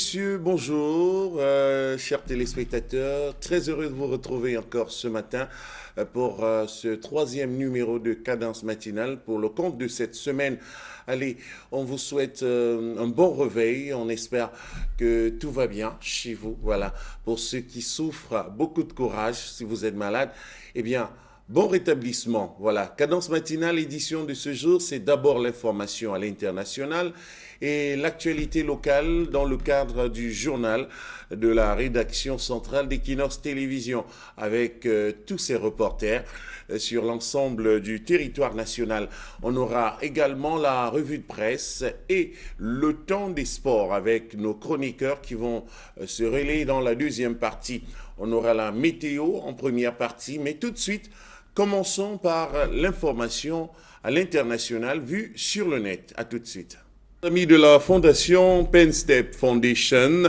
messieurs, bonjour, chers téléspectateurs. Très heureux de vous retrouver encore ce matin pour ce troisième numéro de Cadence Matinale pour le compte de cette semaine. Allez, on vous souhaite un bon réveil. On espère que tout va bien chez vous. Voilà, pour ceux qui souffrent, beaucoup de courage. Si vous êtes malade, eh bien, bon rétablissement. Voilà, Cadence Matinale, édition de ce jour, c'est d'abord l'information à l'international et l'actualité locale dans le cadre du journal de la rédaction centrale d'Equinox Télévision avec tous ses reporters sur l'ensemble du territoire national. On aura également la revue de presse et le temps des sports avec nos chroniqueurs qui vont se relayer dans la deuxième partie. On aura la météo en première partie, mais tout de suite, commençons par l'information à l'international vue sur le net. À tout de suite. Amis de la fondation PennStep Foundation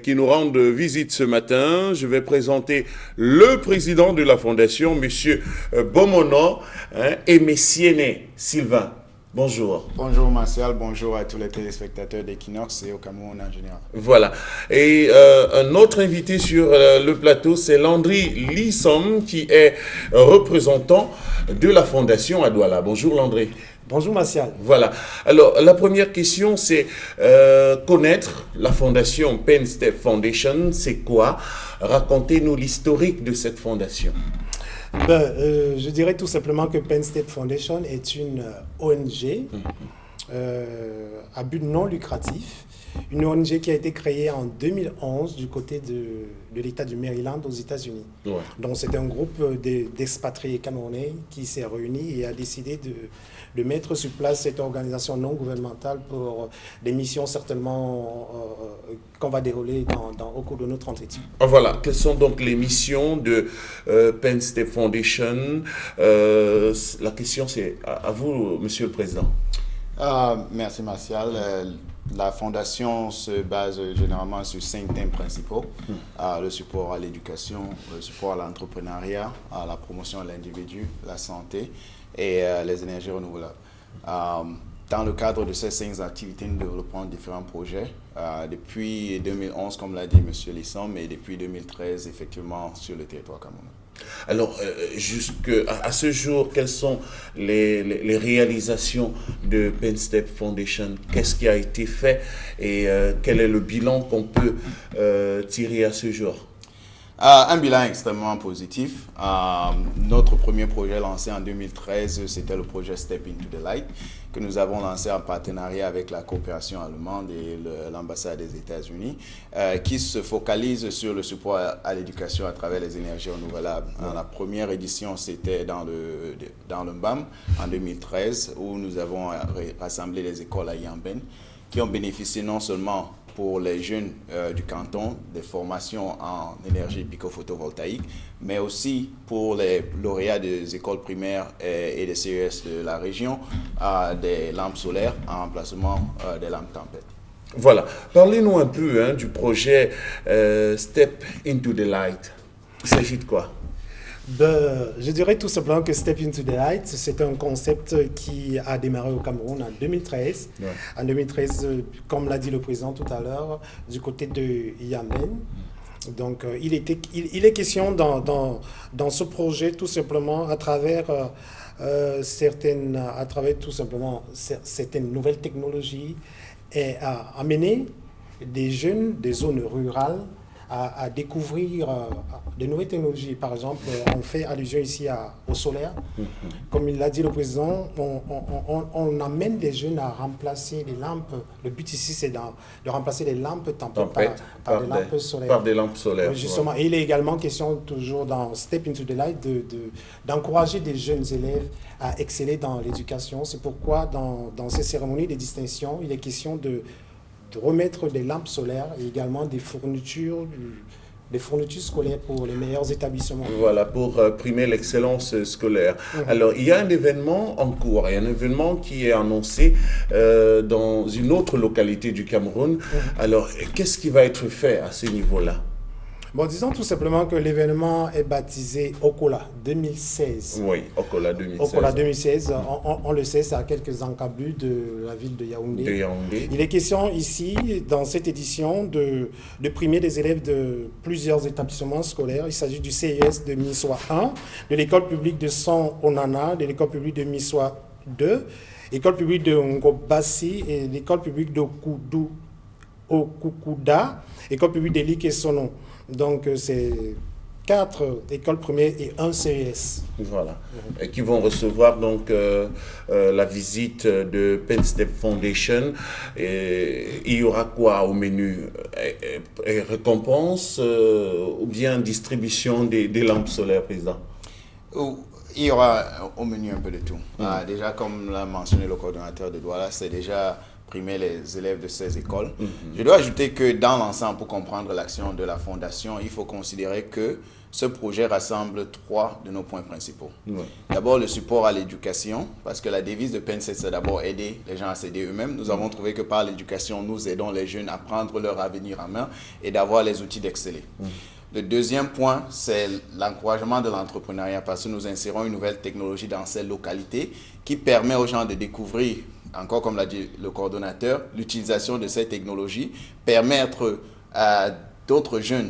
qui nous rendent visite ce matin, je vais présenter le président de la fondation, monsieur Bomono et Messiene Sylvain. Bonjour. Bonjour Martial, bonjour à tous les téléspectateurs d'Equinox et au Cameroun en général. Voilà. Et un autre invité sur le plateau, c'est Landry Lissom qui est représentant de la fondation à Douala. Bonjour Landry. Bonjour Martial. Voilà. Alors, la première question, c'est connaître la fondation PennStep Foundation. C'est quoi? Racontez-nous l'historique de cette fondation. Je dirais tout simplement que PennStep Foundation est une ONG à but non lucratif. Une ONG qui a été créée en 2011 du côté de l'État du Maryland aux États-Unis. Ouais. Donc c'est un groupe d'expatriés camerounais qui s'est réuni et a décidé de mettre sur place cette organisation non gouvernementale pour des missions certainement qu'on va dérouler au cours de notre entretien. Voilà, quelles sont donc les missions de PennStep Foundation? La question c'est à vous, Monsieur le Président. Merci Martial. La fondation se base généralement sur 5 thèmes principaux. Le support à l'éducation, le support à l'entrepreneuriat, à la promotion de l'individu, la santé et les énergies renouvelables. Dans le cadre de ces 5 activités, nous développons différents projets. Depuis 2011, comme l'a dit M. Lissom, et depuis 2013, effectivement, sur le territoire camerounais. Alors, jusqu'à ce jour, quelles sont les réalisations de PennStep Foundation? Qu'est-ce qui a été fait et quel est le bilan qu'on peut tirer à ce jour? Un bilan extrêmement positif. Notre premier projet lancé en 2013, c'était le projet Step into the Light, que nous avons lancé en partenariat avec la coopération allemande et l'ambassade des États-Unis, qui se focalise sur le support à l'éducation à travers les énergies renouvelables. La première édition, c'était dans le MBAM en 2013, où nous avons rassemblé les écoles à Yamben, qui ont bénéficié non seulement pour les jeunes du canton des formations en énergie pico-photovoltaïque, mais aussi pour les lauréats des écoles primaires et des CES de la région, des lampes solaires en remplacement des lampes tempête. Voilà. Parlez-nous un peu du projet Step into the Light. Il s'agit de quoi? Je dirais tout simplement que Step into the Light, c'est un concept qui a démarré au Cameroun en 2013. Ouais. En 2013, comme l'a dit le président tout à l'heure, du côté de Yamen. Donc, il est question dans ce projet tout simplement à travers certaines nouvelles technologies et à amener des jeunes des zones rurales à découvrir de nouvelles technologies. Par exemple, on fait allusion ici au solaire. Comme il l'a dit le président, on amène les jeunes à remplacer les lampes. Le but ici, c'est de remplacer les lampes tempête par des lampes solaires. Par des lampes solaires. Justement. Ouais. Et il est également question, toujours dans Step into the Light, d'encourager des jeunes élèves à exceller dans l'éducation. C'est pourquoi, dans ces cérémonies de distinction, il est question de remettre des lampes solaires et également des fournitures scolaires pour les meilleurs établissements. Voilà, pour primer l'excellence scolaire. Alors, il y a un événement en cours, il y a un événement qui est annoncé dans une autre localité du Cameroun. Alors, qu'est-ce qui va être fait à ce niveau-là? Bon, disons tout simplement que l'événement est baptisé Okola 2016. Oui, Okola 2016. Okola 2016, on le sait, c'est à quelques encablures de la ville de Yaoundé. Il est question ici, dans cette édition, de primer des élèves de plusieurs établissements scolaires. Il s'agit du CES de Missoua 1, de l'école publique de Son Onana, de l'école publique de Missoua 2, l'école publique de Ngobassi et l'école publique de Okukuda, école publique de Lik et Sonon. Donc, c'est 4 écoles primaires et un CES. Voilà. Et qui vont recevoir donc la visite de Penn Step Foundation. Et il y aura quoi au menu? Récompense ou bien distribution des lampes solaires, Président? Il y aura au menu un peu de tout. Déjà, comme l'a mentionné le coordonnateur de Douala, c'est déjà primer les élèves de ces écoles. Je dois ajouter que dans l'ensemble, pour comprendre l'action de la Fondation, il faut considérer que ce projet rassemble 3 de nos points principaux. D'abord, le support à l'éducation, parce que la devise de PENSTEP, c'est d'abord aider les gens à s'aider eux-mêmes. Nous avons trouvé que par l'éducation, nous aidons les jeunes à prendre leur avenir en main et d'avoir les outils d'exceller. Le deuxième point, c'est l'encouragement de l'entrepreneuriat, parce que nous insérons une nouvelle technologie dans ces localités qui permet aux gens de découvrir, encore comme l'a dit le coordonnateur, l'utilisation de ces technologies, permettre à d'autres jeunes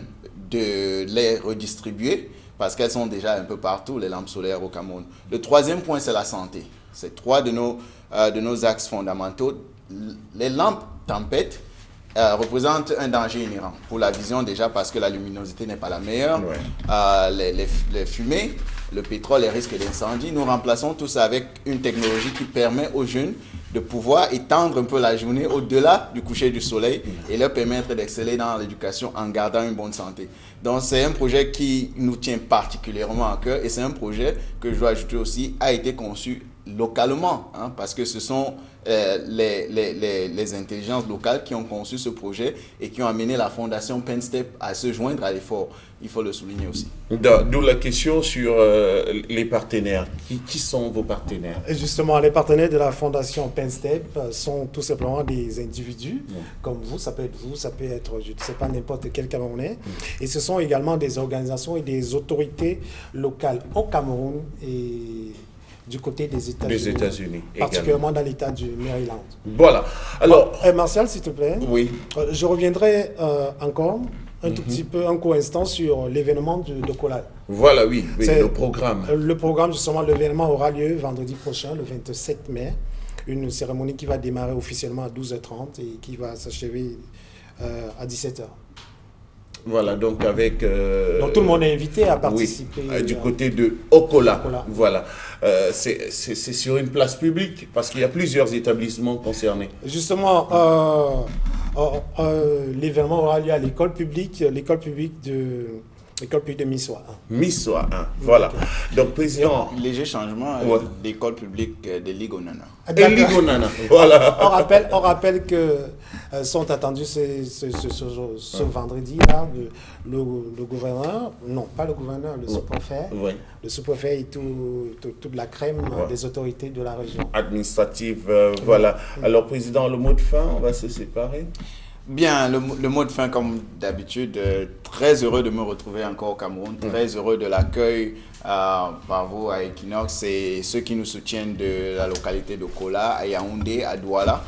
de les redistribuer, parce qu'elles sont déjà un peu partout, les lampes solaires au Cameroun. Le troisième point, c'est la santé. C'est 3 de nos axes fondamentaux. Les lampes tempêtes représentent un danger inhérent pour la vision déjà, parce que la luminosité n'est pas la meilleure. Les fumées, le pétrole, les risques d'incendie, nous remplaçons tout ça avec une technologie qui permet aux jeunes de pouvoir étendre un peu la journée au-delà du coucher du soleil et leur permettre d'exceller dans l'éducation en gardant une bonne santé. Donc c'est un projet qui nous tient particulièrement à cœur, et c'est un projet que je dois ajouter aussi a été conçu localement, parce que ce sont les intelligences locales qui ont conçu ce projet et qui ont amené la Fondation PENSTEP à se joindre à l'effort. Il faut le souligner aussi. D'où la question sur les partenaires. Qui sont vos partenaires? Et justement, les partenaires de la Fondation PENSTEP sont tout simplement des individus, comme vous, ça peut être vous, ça peut être, je ne sais pas, n'importe quel Camerounais. Et ce sont également des organisations et des autorités locales au Cameroun et du côté des États-Unis, particulièrement dans l'État du Maryland. Voilà. Alors, Martial, s'il te plaît. Oui. Je reviendrai encore un tout petit peu, un court instant sur l'événement de Okola. Voilà, oui, le programme. Le programme, justement, l'événement aura lieu vendredi prochain, le 27 mai. Une cérémonie qui va démarrer officiellement à 12h30 et qui va s'achever à 17h. Voilà, donc avec... donc tout le monde est invité à participer. Oui, du côté de Okola. Voilà. C'est sur une place publique, parce qu'il y a plusieurs établissements concernés. Justement, l'événement aura lieu à l'école publique de Missoua 1. Missoua 1, voilà. Donc, président... Léger changement d'école publique de Lig Onana. Et Lig Onana, voilà. On rappelle que sont attendus ce vendredi-là, le gouverneur, non, pas le gouverneur, le sous-préfet. Le sous-préfet et toute la crème des autorités de la région. Administrative, voilà. Alors, président, le mot de fin, on va se séparer. Bien, le mot de fin, comme d'habitude, très heureux de me retrouver encore au Cameroun, très heureux de l'accueil par vous à Equinox et ceux qui nous soutiennent de la localité de Kola, à Yaoundé, à Douala.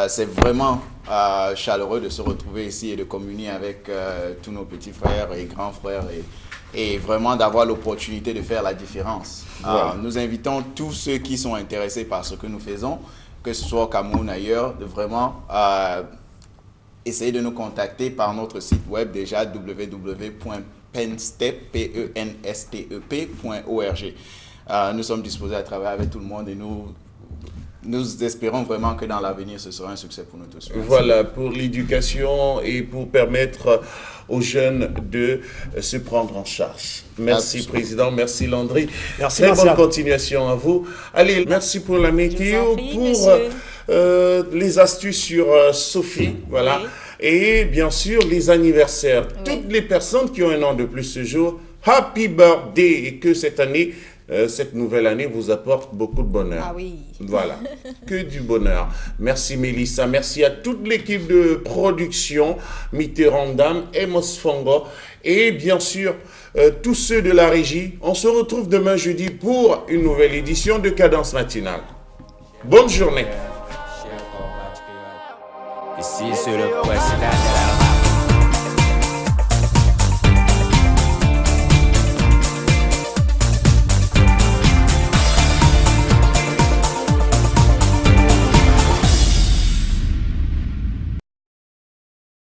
C'est vraiment chaleureux de se retrouver ici et de communier avec tous nos petits frères et grands frères et vraiment d'avoir l'opportunité de faire la différence. Nous invitons tous ceux qui sont intéressés par ce que nous faisons, que ce soit au Cameroun ou ailleurs, de vraiment... essayez de nous contacter par notre site web déjà www.penstep.org. Nous sommes disposés à travailler avec tout le monde et nous espérons vraiment que dans l'avenir, ce sera un succès pour nous tous. Voilà, pour l'éducation et pour permettre aux jeunes de se prendre en charge. Merci, Président. Merci, Landry. Merci, très bonne continuation à vous. Allez, merci pour la météo, pour les astuces sur Sophie. Voilà. Oui. Et bien sûr, les anniversaires. Oui. Toutes les personnes qui ont un an de plus ce jour, happy birthday. Et que cette année cette nouvelle année vous apporte beaucoup de bonheur. Ah oui. Voilà, que du bonheur. Merci Mélissa, merci à toute l'équipe de production, Mitterrandam, Emos Fongo et bien sûr tous ceux de la régie. On se retrouve demain jeudi pour une nouvelle édition de Cadence Matinale. Bonne journée. Ici sur le président.